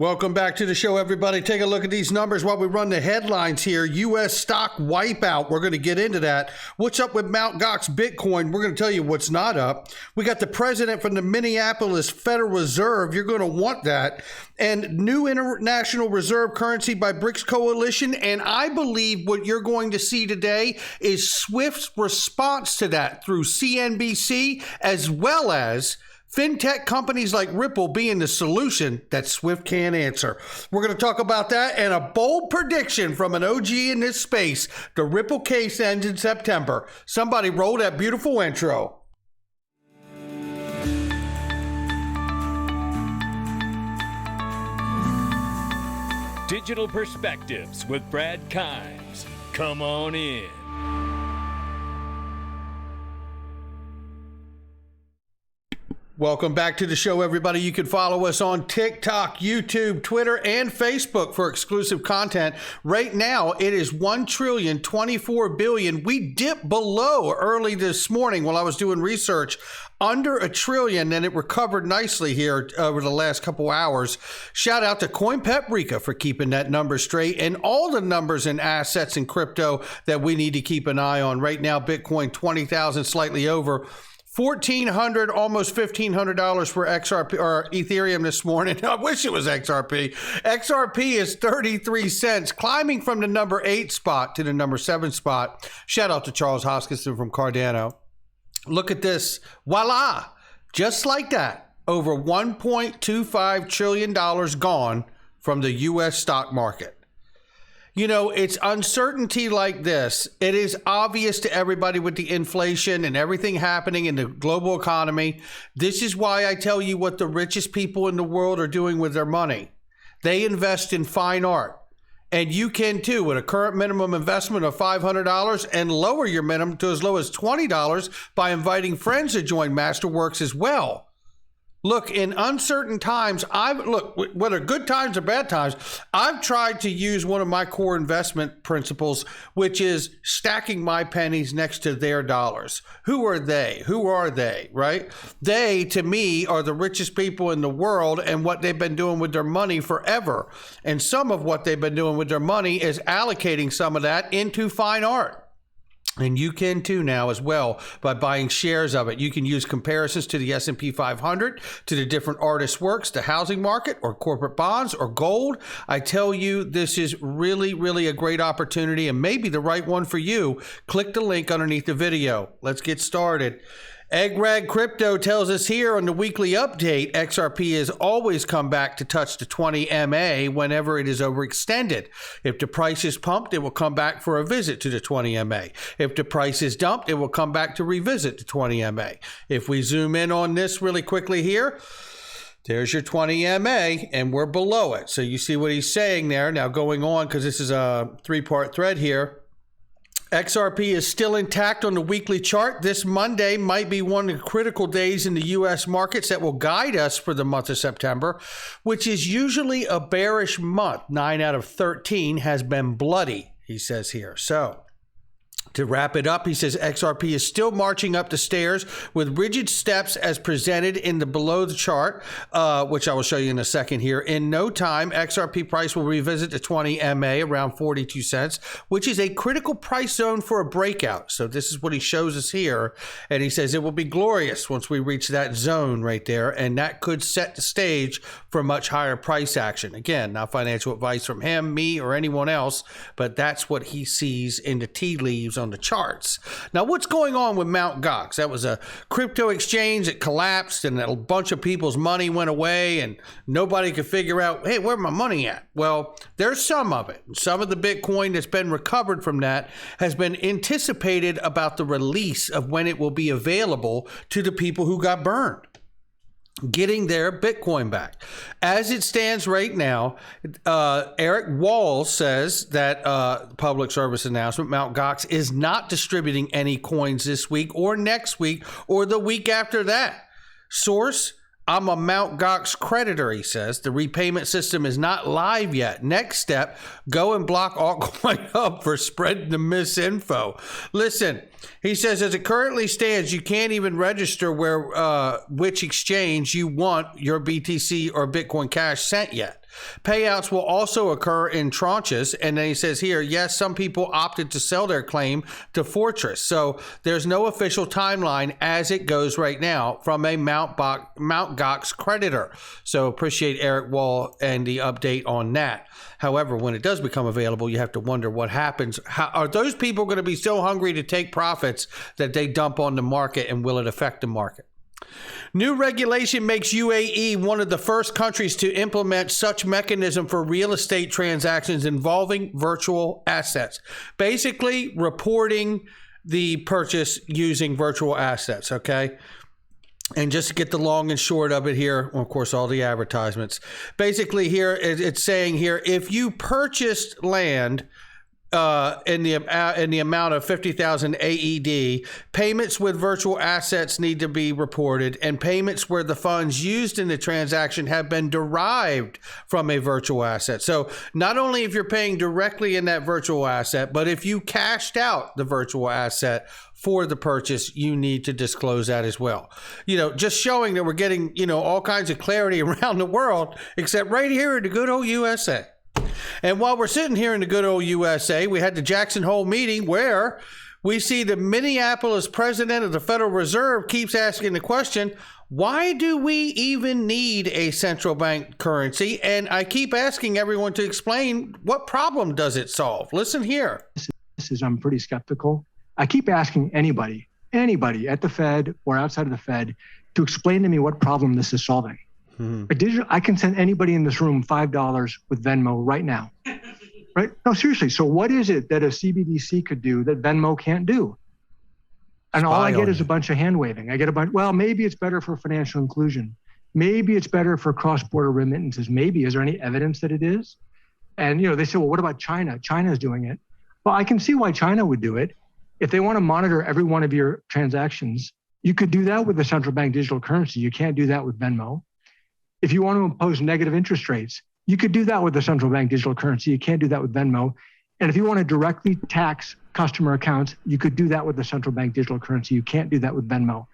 Welcome back to the show, everybody. Take a look at these numbers while we run the headlines here. U.S. stock wipeout. We're going to get into that. What's up with Mt. Gox Bitcoin? We're going to tell you what's not up. We got the president from the Minneapolis Federal Reserve. You're going to want that. And new international reserve currency by BRICS Coalition. And I believe what you're going to see today is Swift's response to that through CNBC, as well as fintech companies like Ripple being the solution that Swift can't answer. We're going to talk about that and a bold prediction from an OG in this space. The Ripple case ends in September. Somebody roll that beautiful intro. Digital Perspectives with Brad Kimes. Come on in. Welcome back to the show, everybody. You can follow us on TikTok, YouTube, Twitter, and Facebook for exclusive content. Right now, it is $1.024 trillion. We dipped below early this morning while I was doing research, under $1 trillion, and it recovered nicely here over the last couple hours. Shout out to CoinPeprika for keeping that number straight and all the numbers and assets in crypto that we need to keep an eye on. Right now, Bitcoin 20,000, slightly over. $1,400, almost $1,500 for XRP or Ethereum this morning. I wish it was XRP. XRP is 33 cents, climbing from the number 8 spot to the number 7 spot. Shout out to Charles Hoskinson from Cardano. Look at this. Voila. Just like that. Over $1.25 trillion gone from the U.S. stock market. You know, it's uncertainty like this. It is obvious to everybody with the inflation and everything happening in the global economy. This is why I tell you what the richest people in the world are doing with their money. They invest in fine art. And you can too, with a current minimum investment of $500 and lower your minimum to as low as $20 by inviting friends to join Masterworks as well. Look, in uncertain times, whether good times or bad times, I've tried to use one of my core investment principles, which is stacking my pennies next to their dollars. Who are they? Who are they, right? They, to me, are the richest people in the world and what they've been doing with their money forever. And some of what they've been doing with their money is allocating some of that into fine art. And you can too now as well by buying shares of it. You can use comparisons to the S&P 500, to the different artists' works, the housing market, or corporate bonds, or gold. I tell you, this is really, really a great opportunity and maybe the right one for you. Click the link underneath the video. Let's get started. Egg-Rag Crypto tells us here on the weekly update, XRP has always come back to touch the 20 MA whenever it is overextended. If the price is pumped, it will come back for a visit to the 20 MA. If the price is dumped, it will come back to revisit the 20 MA. If we zoom in on this really quickly here, there's your 20 MA, and we're below it. So you see what he's saying there. Now going on, because this is a three-part thread here, XRP is still intact on the weekly chart. This Monday might be one of the critical days in the U.S. markets that will guide us for the month of September, which is usually a bearish month. 9 out of 13 has been bloody, he says here. So to wrap it up, he says XRP is still marching up the stairs with rigid steps as presented in the below the chart, which I will show you in a second here. In no time, XRP price will revisit the 20 MA around 42 cents, which is a critical price zone for a breakout. So this is what he shows us here. And he says it will be glorious once we reach that zone right there. And that could set the stage for much higher price action. Again, not financial advice from him, me, or anyone else, but that's what he sees in the tea leaves on the charts. Now, what's going on with Mt. Gox? That was a crypto exchange that collapsed and a bunch of people's money went away and nobody could figure out, hey, where's my money at? Well, there's some of it. Some of the Bitcoin that's been recovered from that has been anticipated about the release of when it will be available to the people who got burned, getting their Bitcoin back. As it stands right now, Eric Wall says that public service announcement, Mt. Gox is not distributing any coins this week or next week or the week after that. Source, I'm a Mt. Gox creditor, he says. The repayment system is not live yet. Next step, go and block Altcoin Hub for spreading the misinfo. Listen, he says, as it currently stands, you can't even register where which exchange you want your BTC or Bitcoin Cash sent yet. Payouts will also occur in tranches. And then he says here, yes, some people opted to sell their claim to Fortress. So there's no official timeline as it goes right now from a Mt. Gox creditor. So appreciate Eric Wall and the update on that. However, when it does become available, you have to wonder what happens. How, are those people going to be so hungry to take profits that they dump on the market, and will it affect the market? New regulation makes UAE one of the first countries to implement such mechanism for real estate transactions involving virtual assets. Basically, reporting the purchase using virtual assets, okay? And just to get the long and short of it here, well, of course, all the advertisements. Basically here, it's saying here, if you purchased land in the amount of 50,000 AED, payments with virtual assets need to be reported, and payments where the funds used in the transaction have been derived from a virtual asset. So not only if you're paying directly in that virtual asset, but if you cashed out the virtual asset for the purchase, you need to disclose that as well. You know, just showing that we're getting, you know, all kinds of clarity around the world, except right here in the good old USA. And while we're sitting here in the good old USA, we had the Jackson Hole meeting where we see the Minneapolis president of the Federal Reserve keeps asking the question, why do we even need a central bank currency? And I keep asking everyone to explain, what problem does it solve? Listen here. I'm pretty skeptical. I keep asking anybody at the Fed or outside of the Fed to explain to me what problem this is solving. I can send anybody in this room $5 with Venmo right now. Right? No, seriously. So what is it that a CBDC could do that Venmo can't do? And all I get is a bunch of hand waving. I get a bunch, well, maybe it's better for financial inclusion. Maybe it's better for cross-border remittances. Maybe. Is there any evidence that it is? And, you know, they say, well, what about China? China's doing it. Well, I can see why China would do it. If they want to monitor every one of your transactions, you could do that with the central bank digital currency. You can't do that with Venmo. If you want to impose negative interest rates, you could do that with the central bank digital currency. You can't do that with Venmo. And if you want to directly tax customer accounts, you could do that with the central bank digital currency. You can't do that with Venmo.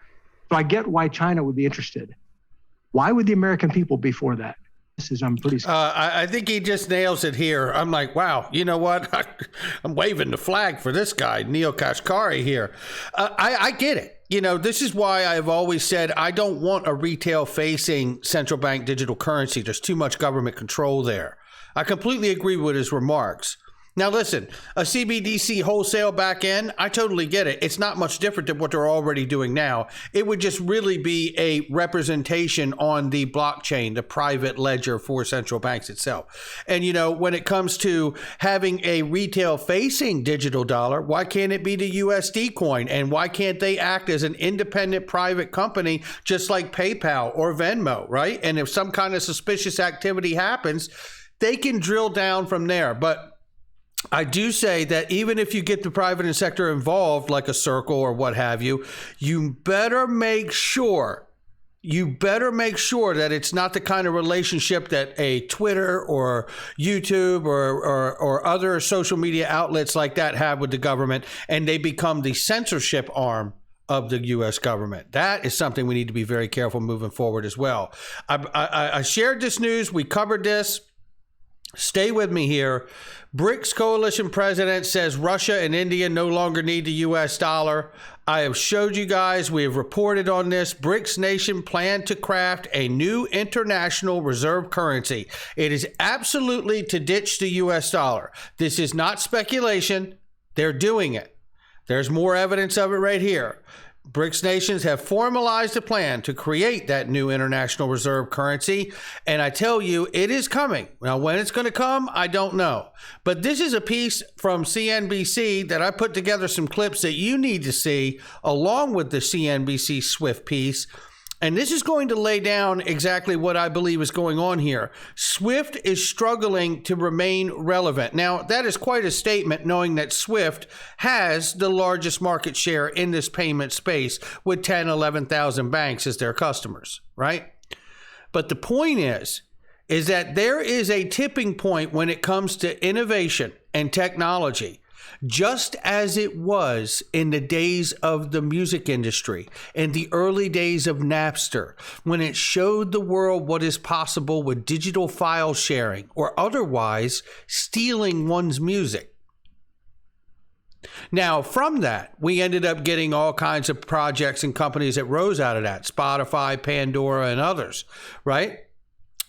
So I get why China would be interested. Why would the American people be for that? I'm pretty. I think he just nails it here. I'm like, wow, you know what? I'm waving the flag for this guy, Neil Kashkari here. I get it. You know, this is why I've always said I don't want a retail-facing central bank digital currency. There's too much government control there. I completely agree with his remarks. Now, listen, a CBDC wholesale back end, I totally get it. It's not much different than what they're already doing now. It would just really be a representation on the blockchain, the private ledger for central banks itself. And, you know, when it comes to having a retail-facing digital dollar, why can't it be the USD coin? And why can't they act as an independent private company just like PayPal or Venmo, right? And if some kind of suspicious activity happens, they can drill down from there. But I do say that even if you get the private sector involved, like a Circle or what have you, you better make sure that it's not the kind of relationship that a Twitter or YouTube or other social media outlets like that have with the government, and they become the censorship arm of the U.S. government. That is something we need to be very careful moving forward as well. I shared this news. We covered this. Stay with me here. BRICS coalition president says Russia and India no longer need the U.S. dollar. I have showed you guys, we have reported on this. BRICS nation plan to craft a new international reserve currency. It is absolutely to ditch the U.S. dollar. This is not speculation. They're doing it. There's more evidence of it right here. BRICS nations have formalized a plan to create that new international reserve currency. And I tell you, it is coming. Now, when it's going to come, I don't know. But this is a piece from CNBC that I put together some clips that you need to see along with the CNBC Swift piece. And this is going to lay down exactly what I believe is going on here. Swift is struggling to remain relevant. Now, that is quite a statement, knowing that Swift has the largest market share in this payment space with 10, 11,000 banks as their customers, right? But the point is that there is a tipping point when it comes to innovation and technology. just as it was in the days of the music industry, in the early days of Napster, when it showed the world what is possible with digital file sharing or otherwise stealing one's music. Now, from that, we ended up getting all kinds of projects and companies that rose out of that, Spotify, Pandora, and others, right?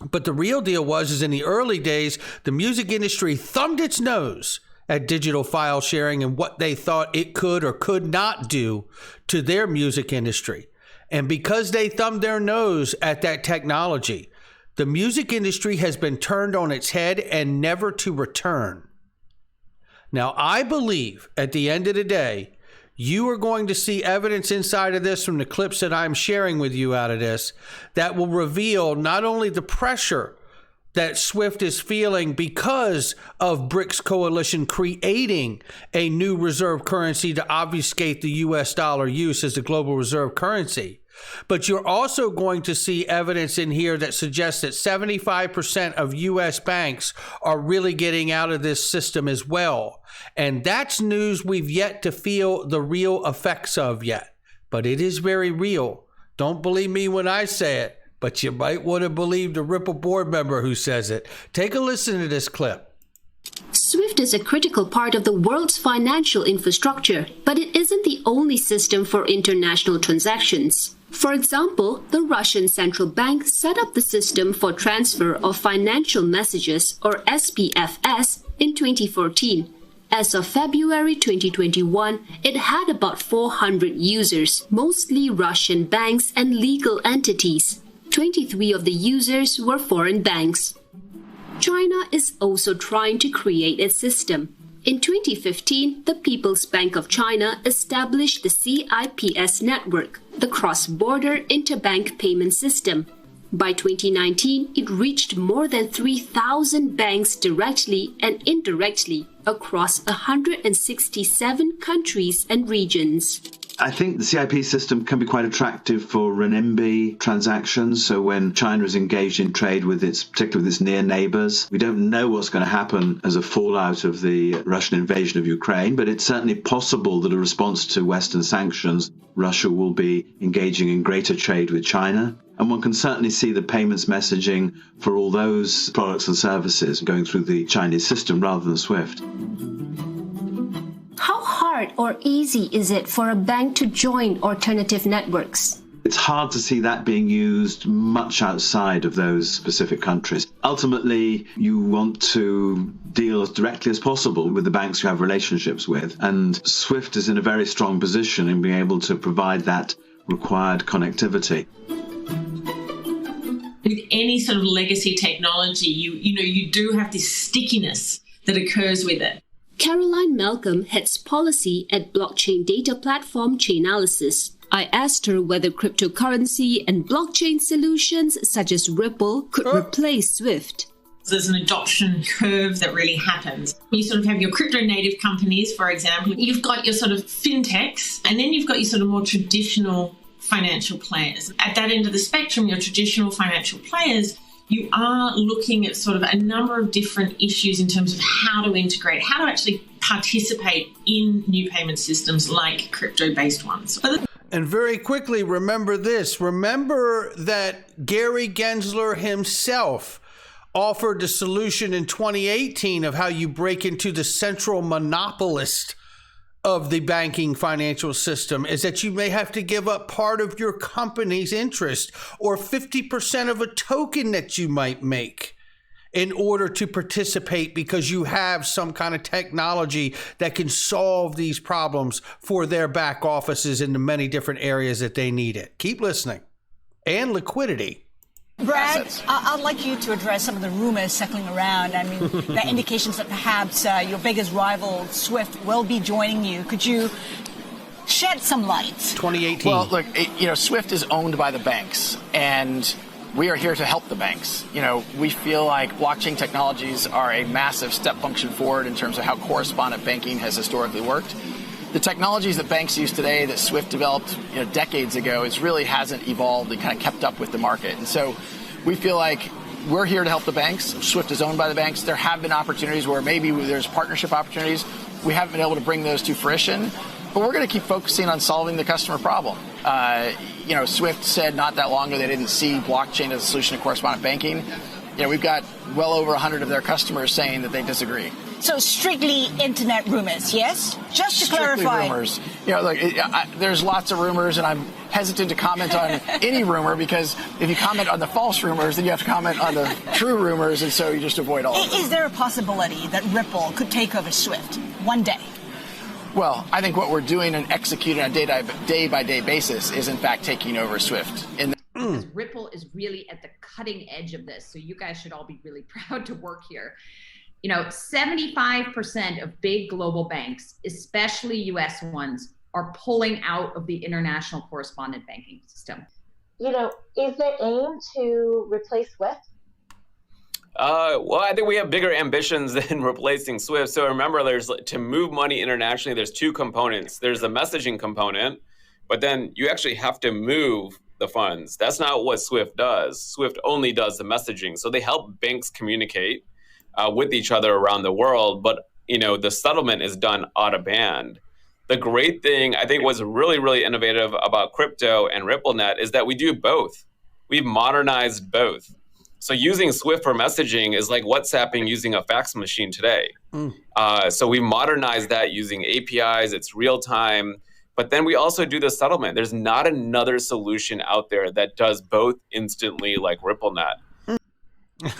But the real deal is in the early days, the music industry thumbed its nose at digital file sharing and what they thought it could or could not do to their music industry. And because they thumbed their nose at that technology, the music industry has been turned on its head and never to return. Now, I believe at the end of the day, you are going to see evidence inside of this from the clips that I'm sharing with you out of this that will reveal not only the pressure that Swift is feeling because of BRICS coalition creating a new reserve currency to obfuscate the US dollar use as the global reserve currency, but you're also going to see evidence in here that suggests that 75% of U.S. banks are really getting out of this system as well. And that's news we've yet to feel the real effects of yet. But it is very real. Don't believe me when I say it, but you might want to believe the Ripple board member who says it. Take a listen to this clip. Swift is a critical part of the world's financial infrastructure, but it isn't the only system for international transactions. For example, the Russian central bank set up the system for transfer of financial messages, or SPFS, in 2014. As of February 2021, it had about 400 users, mostly Russian banks and legal entities. 23 of the users were foreign banks. China is also trying to create a system. In 2015, the People's Bank of China established the CIPS network, the cross-border interbank payment system. By 2019, it reached more than 3,000 banks directly and indirectly across 167 countries and regions. I think the CIP system can be quite attractive for renminbi transactions. So when China is engaged in trade with particularly with its near neighbors, we don't know what's going to happen as a fallout of the Russian invasion of Ukraine, but it's certainly possible that a response to Western sanctions, Russia will be engaging in greater trade with China. And one can certainly see the payments messaging for all those products and services going through the Chinese system rather than SWIFT. How hard or easy is it for a bank to join alternative networks? It's hard to see that being used much outside of those specific countries. Ultimately, you want to deal as directly as possible with the banks you have relationships with. And SWIFT is in a very strong position in being able to provide that required connectivity. With any sort of legacy technology, you do have this stickiness that occurs with it. Caroline Malcolm heads policy at blockchain data platform Chainalysis. I asked her whether cryptocurrency and blockchain solutions such as Ripple could replace SWIFT. There's an adoption curve that really happens. You sort of have your crypto native companies, for example. You've got your sort of fintechs, and then you've got your sort of more traditional financial players. At that end of the spectrum, your traditional financial players, you are looking at sort of a number of different issues in terms of how to integrate, how to actually participate in new payment systems like crypto-based ones. And very quickly, remember this. Remember that Gary Gensler himself offered the solution in 2018 of how you break into the central monopolist of the banking financial system is that you may have to give up part of your company's interest or 50% of a token that you might make in order to participate because you have some kind of technology that can solve these problems for their back offices in the many different areas that they need it. Keep listening. And liquidity. Brad, I'd like you to address some of the rumors circling around. I mean, there are indications that perhaps your biggest rival, SWIFT, will be joining you. Could you shed some light? 2018. Well, look, SWIFT is owned by the banks, and we are here to help the banks. We feel like blockchain technologies are a massive step function forward in terms of how correspondent banking has historically worked. The technologies that banks use today that SWIFT developed decades ago really hasn't evolved and kind of kept up with the market. And so we feel like we're here to help the banks. Swift is owned by the banks. There have been opportunities where maybe there's partnership opportunities. We haven't been able to bring those to fruition, but we're going to keep focusing on solving the customer problem. Swift said not that long ago they didn't see blockchain as a solution to correspondent banking. We've got well over 100 of their customers saying that they disagree. So strictly internet rumors, yes? Just to Strictly clarify. Rumors. There's lots of rumors, and I'm hesitant to comment on any rumor because if you comment on the false rumors, then you have to comment on the true rumors, and so you just avoid all of them. Is there a possibility that Ripple could take over Swift one day? Well, I think what we're doing and executing on a day-by-day basis is, in fact, taking over Swift. Because Ripple is really at the cutting edge of this, so you guys should all be really proud to work here. 75% of big global banks, especially US ones, are pulling out of the international correspondent banking system. Is the aim to replace Swift? Well, I think we have bigger ambitions than replacing Swift. So remember, to move money internationally, there's two components. There's the messaging component, but then you actually have to move the funds. That's not what Swift does. Swift only does the messaging. So they help banks communicate with each other around the world, but the settlement is done out of band. The great thing I think was really, really innovative about crypto and RippleNet is that we do both. We've modernized both. So using Swift for messaging is like WhatsApping using a fax machine today. So we modernized that using APIs. It's real time. But then we also do the settlement. There's not another solution out there that does both instantly like RippleNet.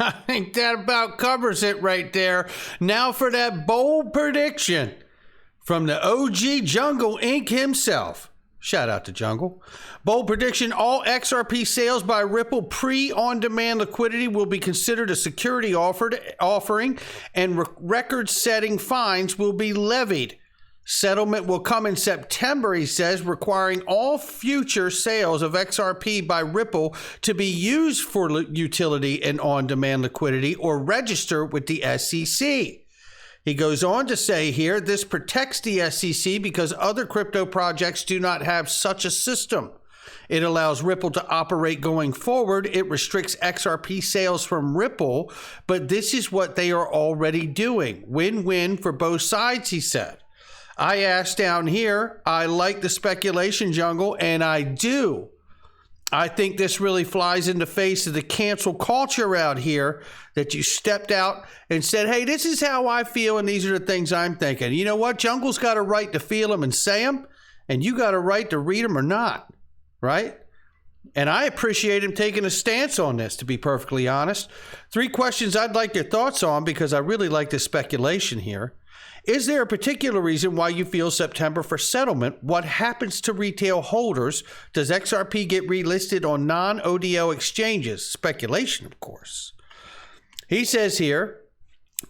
I think that about covers it right there. Now for that bold prediction from the OG Jungle Inc. himself. Shout out to Jungle. Bold prediction, all XRP sales by Ripple pre-on-demand liquidity will be considered a security offering and record-setting fines will be levied. Settlement will come in September, he says, requiring all future sales of XRP by Ripple to be used for utility and on-demand liquidity or register with the SEC. He goes on to say here, this protects the SEC because other crypto projects do not have such a system. It allows Ripple to operate going forward. It restricts XRP sales from Ripple, but this is what they are already doing. Win-win for both sides, he said. I asked down here, I like the speculation, Jungle, and I do. I think this really flies in the face of the cancel culture out here that you stepped out and said, hey, this is how I feel and these are the things I'm thinking. You know what? Jungle's got a right to feel them and say them, and you got a right to read them or not, right? And I appreciate him taking a stance on this, to be perfectly honest. 3 questions I'd like your thoughts on because I really like the speculation here. Is there a particular reason why you feel September for settlement? What happens to retail holders? Does XRP get relisted on non-ODO exchanges? Speculation, of course. He says here,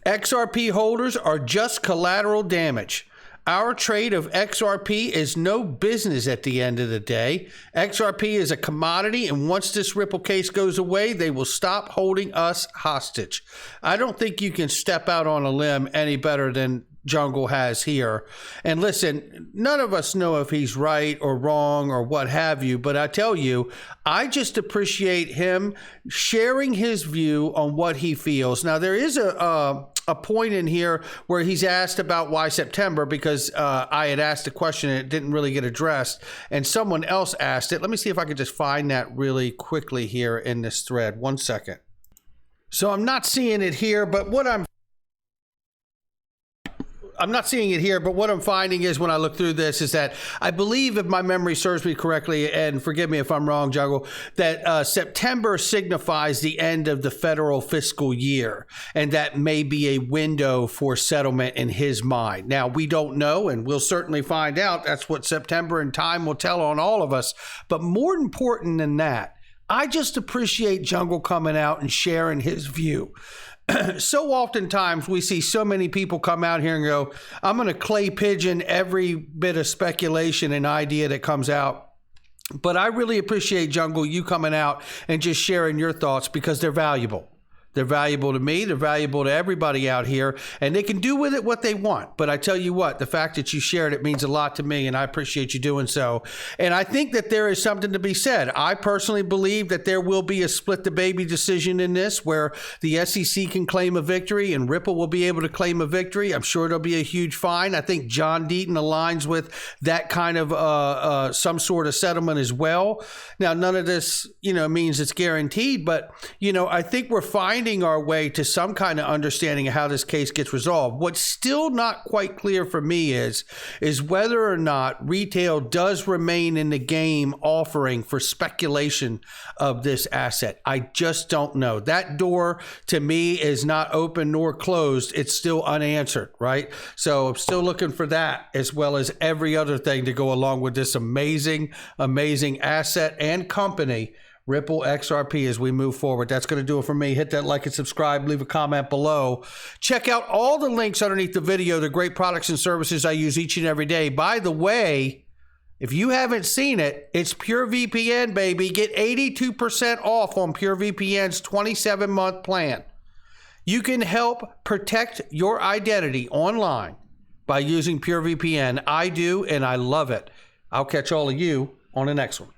XRP holders are just collateral damage. Our trade of XRP is no business at the end of the day. XRP is a commodity, and once this Ripple case goes away, they will stop holding us hostage. I don't think you can step out on a limb any better than Jungle has here. And listen, none of us know if he's right or wrong or what have you, but I tell you, I just appreciate him sharing his view on what he feels. Now, there is a point in here where he's asked about why September, because I had asked a question and it didn't really get addressed, and someone else asked it. Let me see if I can just find that really quickly here in this thread. 1 second. So I'm not seeing it here, but what I'm not seeing it here, but what I'm finding is when I look through this is that I believe, if my memory serves me correctly, and forgive me if I'm wrong, Jungle, that September signifies the end of the federal fiscal year, and that may be a window for settlement in his mind. Now, we don't know, and we'll certainly find out. That's what September and time will tell on all of us. But more important than that, I just appreciate Jungle coming out and sharing his view. So oftentimes we see so many people come out here and go, I'm going to clay pigeon every bit of speculation and idea that comes out. But I really appreciate, Jungle, you coming out and just sharing your thoughts because they're valuable. They're valuable to me. They're valuable to everybody out here, and they can do with it what they want. But I tell you what, the fact that you shared it means a lot to me, and I appreciate you doing so. And I think that there is something to be said. I personally believe that there will be a split the baby decision in this where the SEC can claim a victory and Ripple will be able to claim a victory. I'm sure there'll be a huge fine. I think John Deaton aligns with that kind of some sort of settlement as well. Now, none of this, means it's guaranteed, but, I think we're finding our way to some kind of understanding of how this case gets resolved. What's still not quite clear for me is whether or not retail does remain in the game offering for speculation of this asset. I just don't know. That door to me is not open nor closed. It's still unanswered, right? So I'm still looking for that as well as every other thing to go along with this amazing, amazing asset and company, Ripple XRP, as we move forward. That's going to do it for me. Hit that like and subscribe. Leave a comment below. Check out all the links underneath the video, the great products and services I use each and every day. By the way, if you haven't seen it, it's PureVPN, baby. Get 82% off on PureVPN's 27-month plan. You can help protect your identity online by using PureVPN. I do, and I love it. I'll catch all of you on the next one.